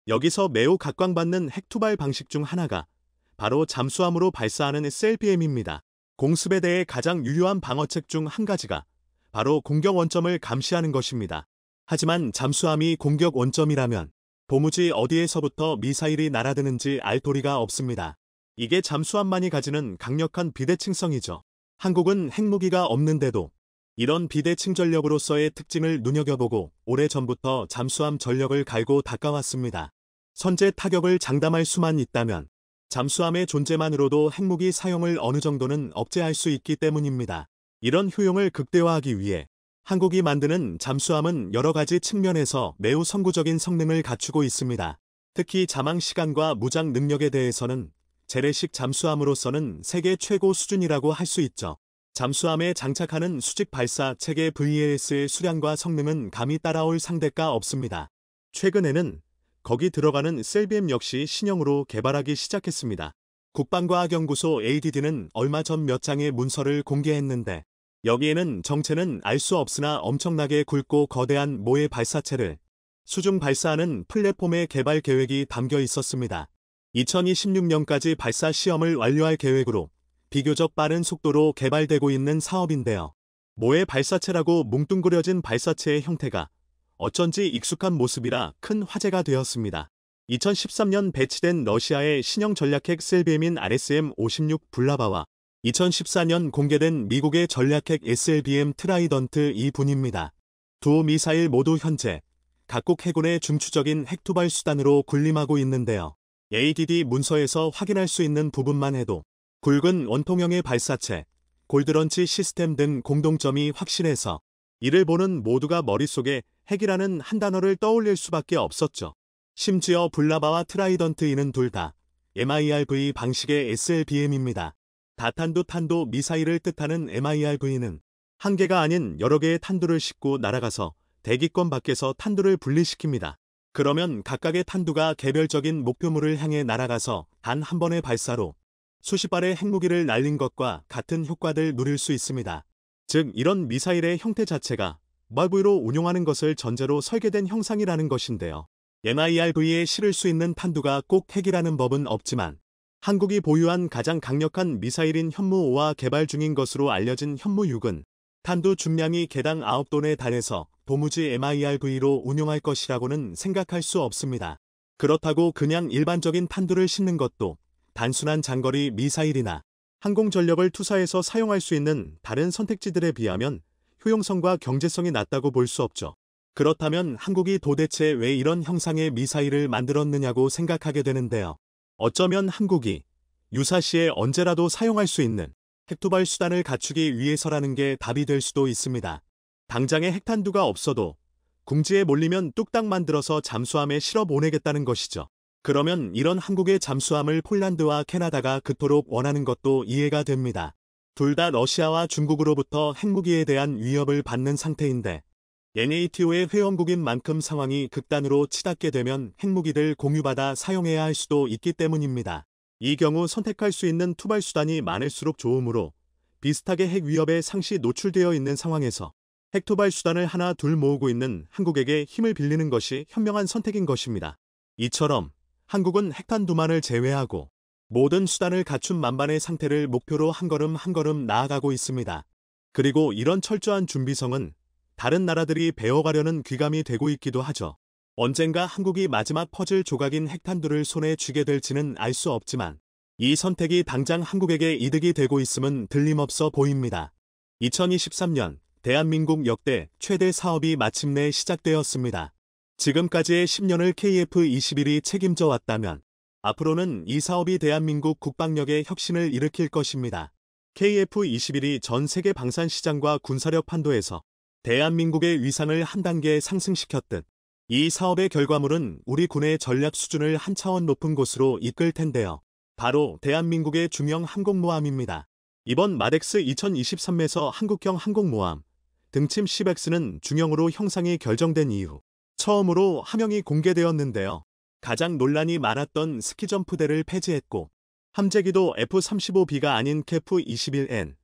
여기서 매우 각광받는 핵투발 방식 중 하나가 바로 잠수함으로 발사하는 SLBM입니다. 공습에 대해 가장 유효한 방어책 중 한 가지가 바로 공격 원점을 감시하는 것입니다. 하지만 잠수함이 공격 원점이라면 도무지 어디에서부터 미사일이 날아드는지 알 도리가 없습니다. 이게 잠수함만이 가지는 강력한 비대칭성이죠. 한국은 핵무기가 없는데도 이런 비대칭 전력으로서의 특징을 눈여겨보고 오래전부터 잠수함 전력을 갈고 닦아왔습니다. 선제 타격을 장담할 수만 있다면 잠수함의 존재만으로도 핵무기 사용을 어느 정도는 억제할 수 있기 때문입니다. 이런 효용을 극대화하기 위해 한국이 만드는 잠수함은 여러 가지 측면에서 매우 선구적인 성능을 갖추고 있습니다. 특히 자망 시간과 무장 능력에 대해서는 재래식 잠수함으로서는 세계 최고 수준이라고 할 수 있죠. 잠수함에 장착하는 수직 발사 체계 VAS의 수량과 성능은 감히 따라올 상대가 없습니다. 최근에는 거기 들어가는 SLBM 역시 신형으로 개발하기 시작했습니다. 국방과학연구소 ADD는 얼마 전 몇 장의 문서를 공개했는데 여기에는 정체는 알 수 없으나 엄청나게 굵고 거대한 모의 발사체를 수중 발사하는 플랫폼의 개발 계획이 담겨 있었습니다. 2026년까지 발사 시험을 완료할 계획으로 비교적 빠른 속도로 개발되고 있는 사업인데요. 모의 발사체라고 뭉뚱그려진 발사체의 형태가 어쩐지 익숙한 모습이라 큰 화제가 되었습니다. 2013년 배치된 러시아의 신형 전략핵 SLBM인 RSM-56 불라바와 2014년 공개된 미국의 전략핵 SLBM 트라이던트 2분입니다. 두 미사일 모두 현재 각국 해군의 중추적인 핵투발 수단으로 군림하고 있는데요. ADD 문서에서 확인할 수 있는 부분만 해도 굵은 원통형의 발사체, 골드런치 시스템 등 공동점이 확실해서 이를 보는 모두가 머릿속에 핵이라는 한 단어를 떠올릴 수밖에 없었죠. 심지어 불라바와 트라이던트 2는 둘 다 MIRV 방식의 SLBM입니다. 다탄두 탄도 미사일을 뜻하는 MIRV는 한 개가 아닌 여러 개의 탄두를 싣고 날아가서 대기권 밖에서 탄두를 분리시킵니다. 그러면 각각의 탄두가 개별적인 목표물을 향해 날아가서 단 한 번의 발사로 수십 발의 핵무기를 날린 것과 같은 효과를 누릴 수 있습니다. 즉 이런 미사일의 형태 자체가 MIRV로 운용하는 것을 전제로 설계된 형상이라는 것인데요. MIRV에 실을 수 있는 탄두가 꼭 핵이라는 법은 없지만 한국이 보유한 가장 강력한 미사일인 현무5와 개발 중인 것으로 알려진 현무6은 탄두 중량이 개당 9톤에 달해서 도무지 MIRV로 운용할 것이라고는 생각할 수 없습니다. 그렇다고 그냥 일반적인 탄두를 싣는 것도 단순한 장거리 미사일이나 항공전력을 투사해서 사용할 수 있는 다른 선택지들에 비하면 효용성과 경제성이 낮다고 볼 수 없죠. 그렇다면 한국이 도대체 왜 이런 형상의 미사일을 만들었느냐고 생각하게 되는데요. 어쩌면 한국이 유사시에 언제라도 사용할 수 있는 핵투발 수단을 갖추기 위해서라는 게 답이 될 수도 있습니다. 당장에 핵탄두가 없어도 궁지에 몰리면 뚝딱 만들어서 잠수함에 실어 보내겠다는 것이죠. 그러면 이런 한국의 잠수함을 폴란드와 캐나다가 그토록 원하는 것도 이해가 됩니다. 둘 다 러시아와 중국으로부터 핵무기에 대한 위협을 받는 상태인데 NATO의 회원국인 만큼 상황이 극단으로 치닫게 되면 핵무기들 공유받아 사용해야 할 수도 있기 때문입니다. 이 경우 선택할 수 있는 투발 수단이 많을수록 좋으므로 비슷하게 핵 위협에 상시 노출되어 있는 상황에서 핵투발 수단을 하나 둘 모으고 있는 한국에게 힘을 빌리는 것이 현명한 선택인 것입니다. 이처럼 한국은 핵탄두만을 제외하고 모든 수단을 갖춘 만반의 상태를 목표로 한 걸음 한 걸음 나아가고 있습니다. 그리고 이런 철저한 준비성은 다른 나라들이 배워가려는 귀감이 되고 있기도 하죠. 언젠가 한국이 마지막 퍼즐 조각인 핵탄두를 손에 쥐게 될지는 알 수 없지만 이 선택이 당장 한국에게 이득이 되고 있음은 틀림없어 보입니다. 2023년 대한민국 역대 최대 사업이 마침내 시작되었습니다. 지금까지의 10년을 KF-21이 책임져 왔다면 앞으로는 이 사업이 대한민국 국방력의 혁신을 일으킬 것입니다. KF-21이 전 세계 방산 시장과 군사력 판도에서 대한민국의 위상을 한 단계 상승시켰듯 이 사업의 결과물은 우리 군의 전략 수준을 한 차원 높은 곳으로 이끌 텐데요. 바로 대한민국의 중형 항공모함입니다. 이번 마덱스 2023에서 한국형 항공모함 등침 10X는 중형으로 형상이 결정된 이후 처음으로 함형이 공개되었는데요. 가장 논란이 많았던 스키점프대를 폐지했고 함재기도 F-35B가 아닌 KF-21N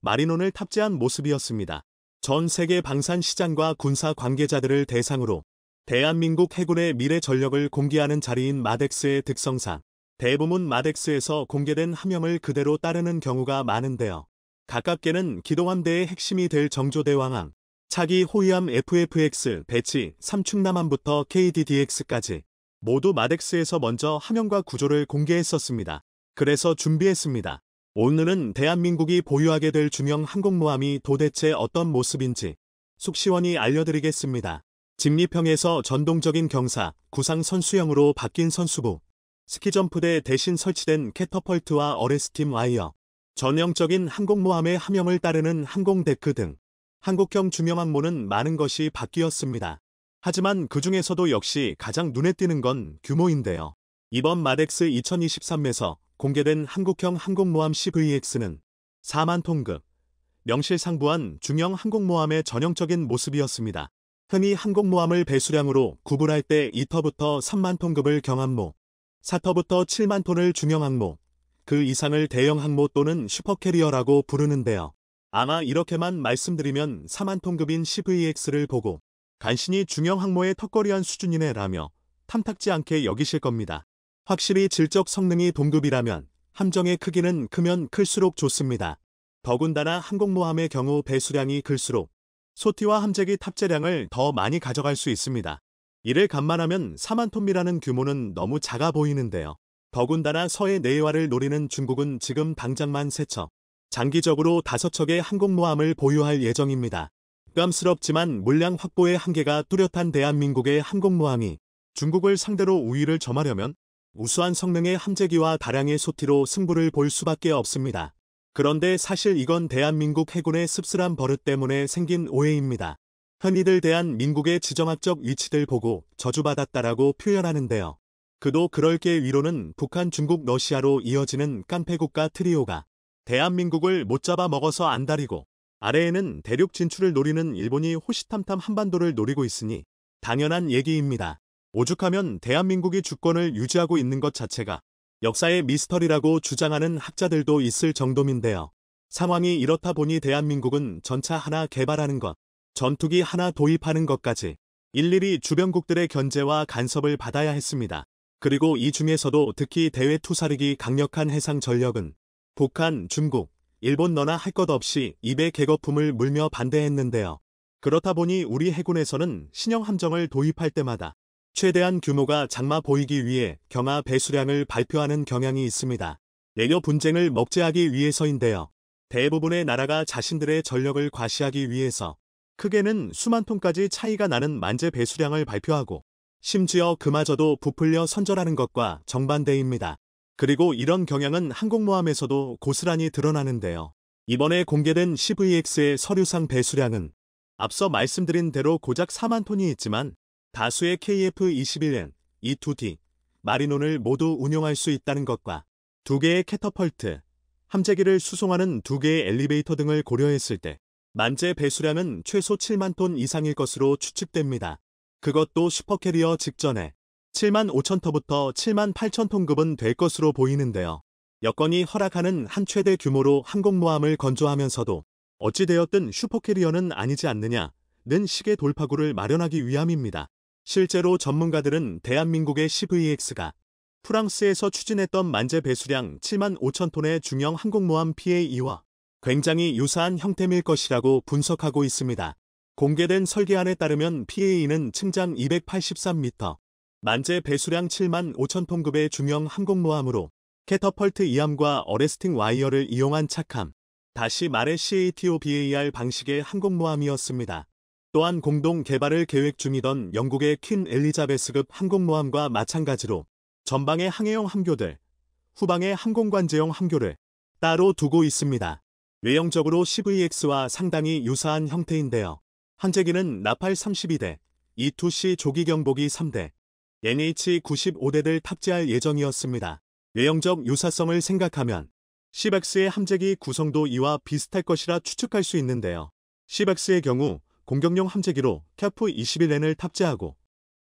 마리논을 탑재한 모습이었습니다. 전 세계 방산 시장과 군사 관계자들을 대상으로 대한민국 해군의 미래 전력을 공개하는 자리인 마덱스의 특성상 대부분 마덱스에서 공개된 함형을 그대로 따르는 경우가 많은데요. 가깝게는 기동함대의 핵심이 될 정조대왕함, 차기 호위함 FFX 배치 3충남함부터 KDDX까지 모두 마덱스에서 먼저 함형과 구조를 공개했었습니다. 그래서 준비했습니다. 오늘은 대한민국이 보유하게 될 중형 항공모함이 도대체 어떤 모습인지 속 시원히 알려드리겠습니다. 직립형에서 전동적인 경사, 구상 선수형으로 바뀐 선수부, 스키점프대 대신 설치된 캐터펄트와 어레스팀 와이어, 전형적인 항공모함의 함형을 따르는 항공데크 등 한국형 중형항모는 많은 것이 바뀌었습니다. 하지만 그 중에서도 역시 가장 눈에 띄는 건 규모인데요. 이번 마덱스 2023에서 공개된 한국형 항공모함 CVX는 4만 톤급, 명실상부한 중형 항공모함의 전형적인 모습이었습니다. 흔히 항공모함을 배수량으로 구분할 때 2터부터 3만 톤급을 경항모, 4터부터 7만 톤을 중형항모, 그 이상을 대형항모 또는 슈퍼캐리어라고 부르는데요. 아마 이렇게만 말씀드리면 4만 톤급인 CVX를 보고 간신히 중형항모의 턱걸이한 수준이네라며 탐탁지 않게 여기실 겁니다. 확실히 질적 성능이 동급이라면 함정의 크기는 크면 클수록 좋습니다. 더군다나 항공모함의 경우 배수량이 클수록 소티와 함재기 탑재량을 더 많이 가져갈 수 있습니다. 이를 감안하면 4만 톤이라는 규모는 너무 작아 보이는데요. 더군다나 서해 내외화를 노리는 중국은 지금 당장만 3척, 장기적으로 5척의 항공모함을 보유할 예정입니다. 깜스럽지만 물량 확보의 한계가 뚜렷한 대한민국의 항공모함이 중국을 상대로 우위를 점하려면 우수한 성능의 함재기와 다량의 소티로 승부를 볼 수밖에 없습니다. 그런데 사실 이건 대한민국 해군의 씁쓸한 버릇 때문에 생긴 오해입니다. 흔히들 대한민국의 지정학적 위치들 보고 저주받았다라고 표현하는데요. 그도 그럴 게 위로는 북한, 중국, 러시아로 이어지는 깡패국가 트리오가 대한민국을 못 잡아먹어서 안달이고 아래에는 대륙 진출을 노리는 일본이 호시탐탐 한반도를 노리고 있으니 당연한 얘기입니다. 오죽하면 대한민국이 주권을 유지하고 있는 것 자체가 역사의 미스터리라고 주장하는 학자들도 있을 정도인데요. 상황이 이렇다 보니 대한민국은 전차 하나 개발하는 것, 전투기 하나 도입하는 것까지 일일이 주변국들의 견제와 간섭을 받아야 했습니다. 그리고 이 중에서도 특히 대외 투사력이 강력한 해상 전력은 북한, 중국, 일본 너나 할 것 없이 입에 개거품을 물며 반대했는데요. 그렇다 보니 우리 해군에서는 신형 함정을 도입할 때마다 최대한 규모가 작아 보이기 위해 경하 배수량을 발표하는 경향이 있습니다. 내려 분쟁을 먹재하기 위해서인데요. 대부분의 나라가 자신들의 전력을 과시하기 위해서 크게는 수만 톤까지 차이가 나는 만재 배수량을 발표하고 심지어 그마저도 부풀려 선전하는 것과 정반대입니다. 그리고 이런 경향은 항공모함에서도 고스란히 드러나는데요. 이번에 공개된 CVX의 서류상 배수량은 앞서 말씀드린 대로 고작 4만 톤이 있지만 다수의 KF-21N, E-2D, 마리논을 모두 운용할 수 있다는 것과 2개의 캐터펄트, 함재기를 수송하는 2개의 엘리베이터 등을 고려했을 때 만재 배수량은 최소 7만 톤 이상일 것으로 추측됩니다. 그것도 슈퍼캐리어 직전에 7만 5천 터부터 7만 8천 톤급은 될 것으로 보이는데요. 여건이 허락하는 한 최대 규모로 항공모함을 건조하면서도 어찌되었든 슈퍼캐리어는 아니지 않느냐는 식의 돌파구를 마련하기 위함입니다. 실제로 전문가들은 대한민국의 CVX가 프랑스에서 추진했던 만재 배수량 7만 5천 톤의 중형 항공모함 PAE와 굉장히 유사한 형태일 것이라고 분석하고 있습니다. 공개된 설계안에 따르면 PAE는 층장 283m, 만재 배수량 7만 5천 톤급의 중형 항공모함으로 캐터펄트 이함과 어레스팅 와이어를 이용한 착함, 다시 말해 CATOBAR 방식의 항공모함이었습니다. 또한 공동 개발을 계획 중이던 영국의 퀸 엘리자베스급 항공모함과 마찬가지로 전방의 항해용 함교들, 후방의 항공관제용 함교를 따로 두고 있습니다. 외형적으로 CVX와 상당히 유사한 형태인데요. 함재기는 나팔 32대, E2C 조기경보기 3대, NH95대를 탑재할 예정이었습니다. 외형적 유사성을 생각하면 CBEX의 함재기 구성도 이와 비슷할 것이라 추측할 수 있는데요. CBEX의 경우 공격용 함재기로 KF-21N을 탑재하고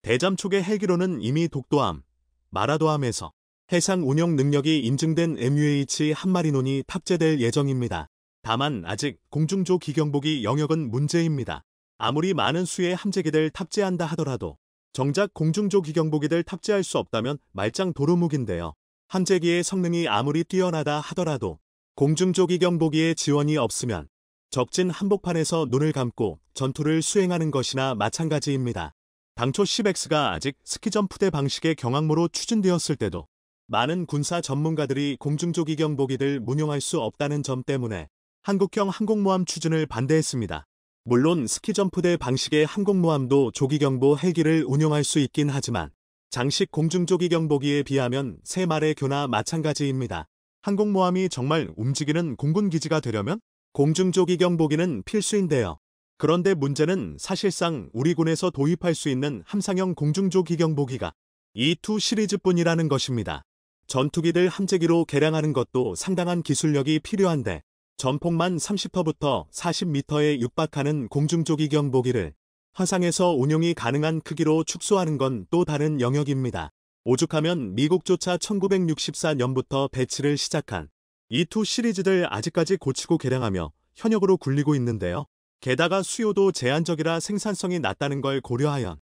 대잠 초계 헬기로는 이미 독도함, 마라도함에서 해상 운영 능력이 인증된 MUH 한마리논이 탑재될 예정입니다. 다만 아직 공중조 기경보기 영역은 문제입니다. 아무리 많은 수의 함재기들 탑재한다 하더라도 정작 공중조 기경보기들 탑재할 수 없다면 말짱 도루묵인데요. 함재기의 성능이 아무리 뛰어나다 하더라도 공중조 기경보기의 지원이 없으면 적진 한복판에서 눈을 감고 전투를 수행하는 것이나 마찬가지입니다. 당초 CBEX가 아직 스키점프대 방식의 경항모로 추진되었을 때도 많은 군사 전문가들이 공중조 기경보기들 운용할 수 없다는 점 때문에 한국형 항공모함 추진을 반대했습니다. 물론 스키점프대 방식의 항공모함도 조기경보 헬기를 운용할 수 있긴 하지만 장식 공중조기경보기에 비하면 3마리 교나 마찬가지입니다. 항공모함이 정말 움직이는 공군기지가 되려면 공중조기경보기는 필수인데요. 그런데 문제는 사실상 우리 군에서 도입할 수 있는 함상형 공중조기경보기가 E2 시리즈뿐이라는 것입니다. 전투기들 함재기로 개량하는 것도 상당한 기술력이 필요한데 전폭만 30터부터 40m에 육박하는 공중조기경보기를 화상에서 운용이 가능한 크기로 축소하는 건 또 다른 영역입니다. 오죽하면 미국조차 1964년부터 배치를 시작한 E2 시리즈들 아직까지 고치고 개량하며 현역으로 굴리고 있는데요. 게다가 수요도 제한적이라 생산성이 낮다는 걸 고려하여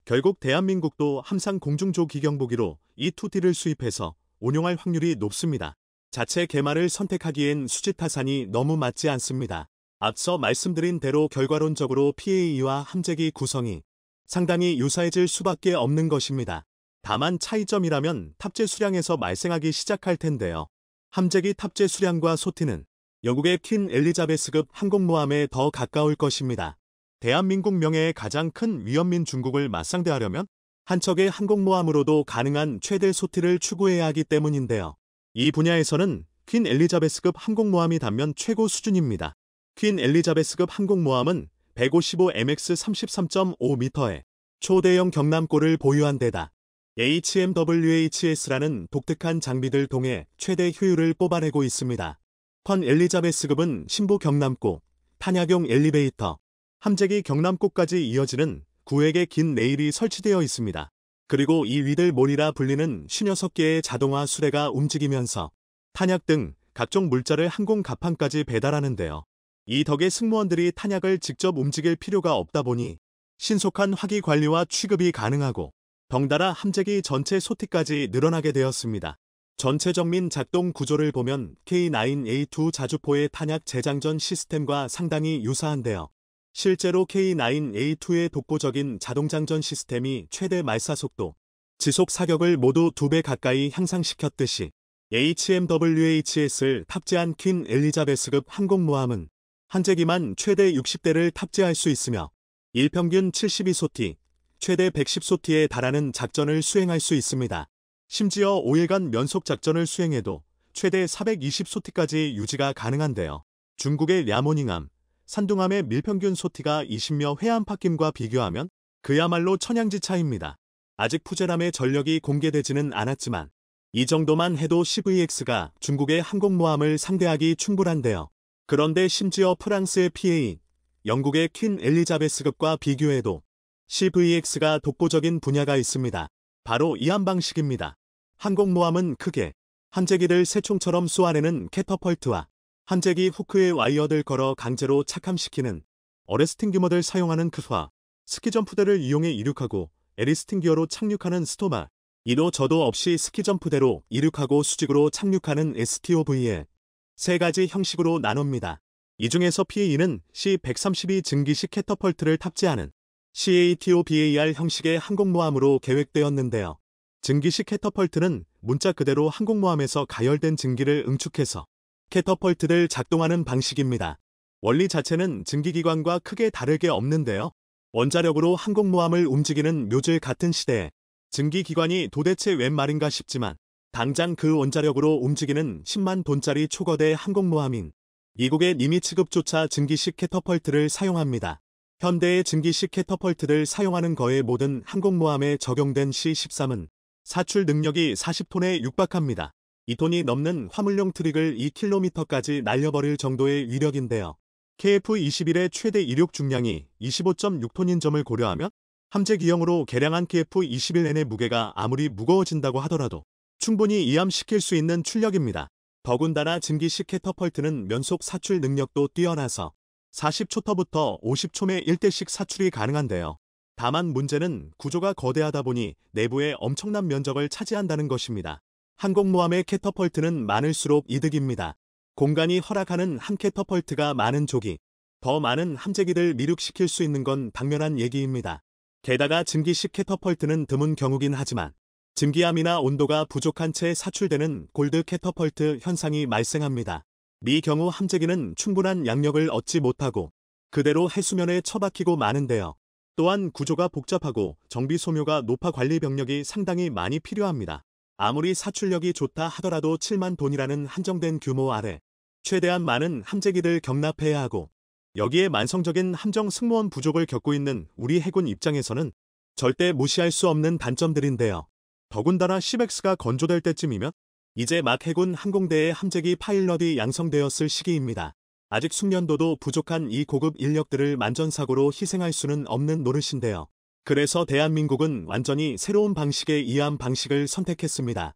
결국 대한민국도 함상 공중조기경보기로 E2D를 수입해서 운용할 확률이 높습니다. 자체 개발을 선택하기엔 수지타산이 너무 맞지 않습니다. 앞서 말씀드린 대로 결과론적으로 PAE와 함재기 구성이 상당히 유사해질 수밖에 없는 것입니다. 다만 차이점이라면 탑재 수량에서 말생하기 시작할 텐데요. 함재기 탑재 수량과 소티는 영국의 퀸 엘리자베스급 항공모함에 더 가까울 것입니다. 대한민국 명예의 가장 큰 위험민 중국을 맞상대하려면 한 척의 항공모함으로도 가능한 최대 소티를 추구해야 하기 때문인데요. 이 분야에서는 퀸 엘리자베스급 항공모함이 단면 최고 수준입니다. 퀸 엘리자베스급 항공모함은 155MX 33.5m의 초대형 경남고를 보유한 데다 HMWHS라는 독특한 장비들 통해 최대 효율을 뽑아내고 있습니다. 펀 엘리자베스급은 신부 경남고, 탄약용 엘리베이터, 함재기 경남고까지 이어지는 9획의 긴 레일이 설치되어 있습니다. 그리고 이 위들 몰이라 불리는 56개의 자동화 수레가 움직이면서 탄약 등 각종 물자를 항공 갑판까지 배달하는데요. 이 덕에 승무원들이 탄약을 직접 움직일 필요가 없다 보니 신속한 화기 관리와 취급이 가능하고 덩달아 함재기 전체 소티까지 늘어나게 되었습니다. 전체 정민 작동 구조를 보면 K9A2 자주포의 탄약 재장전 시스템과 상당히 유사한데요. 실제로 K9A2의 독보적인 자동장전 시스템이 최대 말사속도, 지속 사격을 모두 2배 가까이 향상시켰듯이 HMWHS를 탑재한 퀸 엘리자베스급 항공모함은 함재기만 최대 60대를 탑재할 수 있으며 일평균 72소티, 최대 110소티에 달하는 작전을 수행할 수 있습니다. 심지어 5일간 면속 작전을 수행해도 최대 420소티까지 유지가 가능한데요. 중국의 랴모닝함, 산둥함의 밀평균 소티가 20여 회안파김과 비교하면 그야말로 천양지차입니다. 아직 푸제람의 전력이 공개되지는 않았지만 이 정도만 해도 CVX가 중국의 항공모함을 상대하기 충분한데요. 그런데 심지어 프랑스의 PA, 영국의 퀸 엘리자베스급과 비교해도 CVX가 독보적인 분야가 있습니다. 바로 이한 방식입니다. 항공모함은 크게 함재기를 새총처럼 쏘아내는 캐터펄트와 함재기 후크에 와이어들 걸어 강제로 착함시키는 어레스팅기어를 사용하는 크화, 스키점프대를 이용해 이륙하고 에리스팅기어로 착륙하는 스토마, 이도 저도 없이 스키점프대로 이륙하고 수직으로 착륙하는 STOV에 세 가지 형식으로 나눕니다. 이 중에서 PAE는 C-132 증기식 캐터펄트를 탑재하는 CATOBAR 형식의 항공모함으로 계획되었는데요. 증기식 캐터펄트는 문자 그대로 항공모함에서 가열된 증기를 응축해서 캐터펄트를 작동하는 방식입니다. 원리 자체는 증기기관과 크게 다를 게 없는데요. 원자력으로 항공모함을 움직이는 묘질 같은 시대에 증기기관이 도대체 웬 말인가 싶지만 당장 그 원자력으로 움직이는 10만 톤짜리 초거대 항공모함인 미국의 니미츠급조차 증기식 캐터펄트를 사용합니다. 현대의 증기식 캐터펄트를 사용하는 거의 모든 항공모함에 적용된 C-13은 사출 능력이 40톤에 육박합니다. 2톤이 넘는 화물용 트릭을 2km까지 날려버릴 정도의 위력인데요. KF-21의 최대 이륙 중량이 25.6톤인 점을 고려하면 함재 기형으로 개량한 KF-21N의 무게가 아무리 무거워진다고 하더라도 충분히 이함시킬 수 있는 출력입니다. 더군다나 증기식 캐터펄트는 면속 사출 능력도 뛰어나서 40초터부터 50초 매 1대씩 사출이 가능한데요. 다만 문제는 구조가 거대하다 보니 내부에 엄청난 면적을 차지한다는 것입니다. 항공모함의 캐터펄트는 많을수록 이득입니다. 공간이 허락하는 한 캐터펄트가 많은 조기, 더 많은 함재기를 미륙시킬 수 있는 건 당연한 얘기입니다. 게다가 증기식 캐터펄트는 드문 경우긴 하지만 증기암이나 온도가 부족한 채 사출되는 골드 캐터펄트 현상이 발생합니다. 미 경우 함재기는 충분한 양력을 얻지 못하고 그대로 해수면에 처박히고 마는데요. 또한 구조가 복잡하고 정비 소묘가 높아 관리 병력이 상당히 많이 필요합니다. 아무리 사출력이 좋다 하더라도 7만 톤이라는 한정된 규모 아래 최대한 많은 함재기를 경납해야 하고 여기에 만성적인 함정 승무원 부족을 겪고 있는 우리 해군 입장에서는 절대 무시할 수 없는 단점들인데요. 더군다나 CBEX가 건조될 때쯤이면 이제 막 해군 항공대의 함재기 파일럿이 양성되었을 시기입니다. 아직 숙련도도 부족한 이 고급 인력들을 만전사고로 희생할 수는 없는 노릇인데요. 그래서 대한민국은 완전히 새로운 방식의 이함 방식을 선택했습니다.